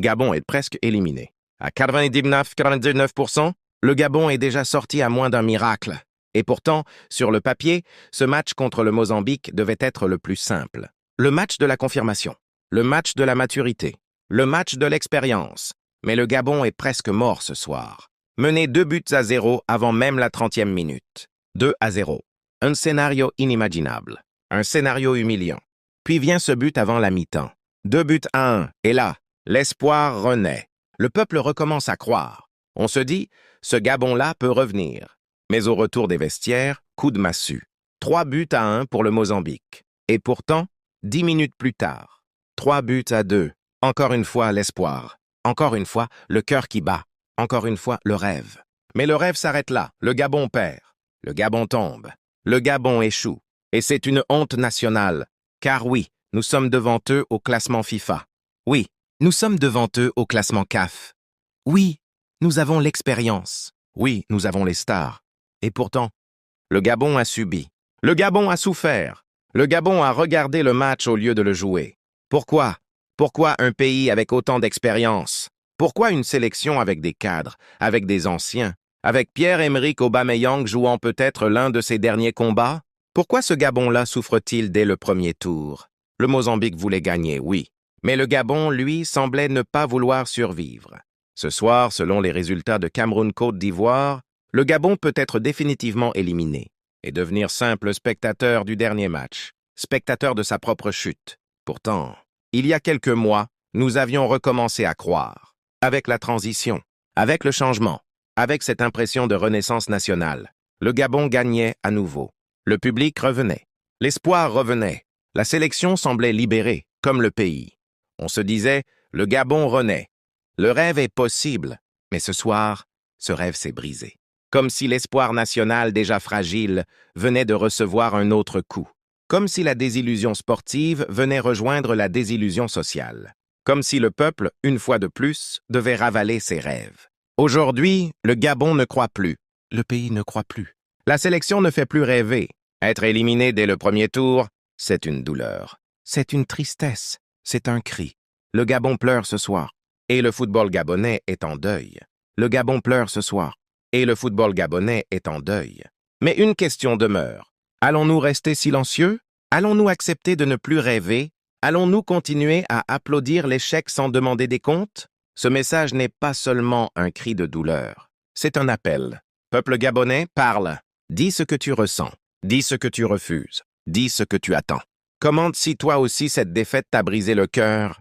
Gabon est presque éliminé. À 99,99%, le Gabon est déjà sorti à moins d'un miracle. Et pourtant, sur le papier, ce match contre le Mozambique devait être le plus simple. Le match de la confirmation, le match de la maturité, le match de l'expérience. Mais le Gabon est presque mort ce soir. Mené 2-0 avant même la 30e minute. 2-0. Un scénario inimaginable. Un scénario humiliant. Puis vient ce but avant la mi-temps. 2-1. Et là, l'espoir renaît. Le peuple recommence à croire. On se dit, ce Gabon-là peut revenir. Mais au retour des vestiaires, coup de massue. 3-1 pour le Mozambique. Et pourtant, 10 minutes plus tard, 3-2. Encore une fois, l'espoir. Encore une fois, le cœur qui bat. Encore une fois, le rêve. Mais le rêve s'arrête là. Le Gabon perd. Le Gabon tombe. Le Gabon échoue. Et c'est une honte nationale. Car oui, nous sommes devant eux au classement FIFA. Oui, nous sommes devant eux au classement CAF. Oui, nous avons l'expérience. Oui, nous avons les stars. Et pourtant, le Gabon a subi. Le Gabon a souffert. Le Gabon a regardé le match au lieu de le jouer. Pourquoi? Pourquoi un pays avec autant d'expérience? Pourquoi une sélection avec des cadres, avec des anciens, avec Pierre-Emerick Aubameyang jouant peut-être l'un de ses derniers combats? Pourquoi ce Gabon-là souffre-t-il dès le premier tour? Le Mozambique voulait gagner, oui. Mais le Gabon, lui, semblait ne pas vouloir survivre. Ce soir, selon les résultats de Cameroun-Côte d'Ivoire, le Gabon peut être définitivement éliminé et devenir simple spectateur du dernier match, spectateur de sa propre chute. Pourtant, il y a quelques mois, nous avions recommencé à croire. Avec la transition, avec le changement, avec cette impression de renaissance nationale, le Gabon gagnait à nouveau. Le public revenait. L'espoir revenait. La sélection semblait libérée, comme le pays. On se disait, le Gabon renaît. Le rêve est possible, mais ce soir, ce rêve s'est brisé. Comme si l'espoir national déjà fragile venait de recevoir un autre coup. Comme si la désillusion sportive venait rejoindre la désillusion sociale. Comme si le peuple, une fois de plus, devait ravaler ses rêves. Aujourd'hui, le Gabon ne croit plus. Le pays ne croit plus. La sélection ne fait plus rêver. Être éliminé dès le premier tour, c'est une douleur. C'est une tristesse. C'est un cri. Le Gabon pleure ce soir. Et le football gabonais est en deuil. Le Gabon pleure ce soir. Et le football gabonais est en deuil. Mais une question demeure. Allons-nous rester silencieux? Allons-nous accepter de ne plus rêver? Allons-nous continuer à applaudir l'échec sans demander des comptes? Ce message n'est pas seulement un cri de douleur. C'est un appel. Peuple gabonais, parle. Dis ce que tu ressens. Dis ce que tu refuses. Dis ce que tu attends. Commente si toi aussi cette défaite t'a brisé le cœur.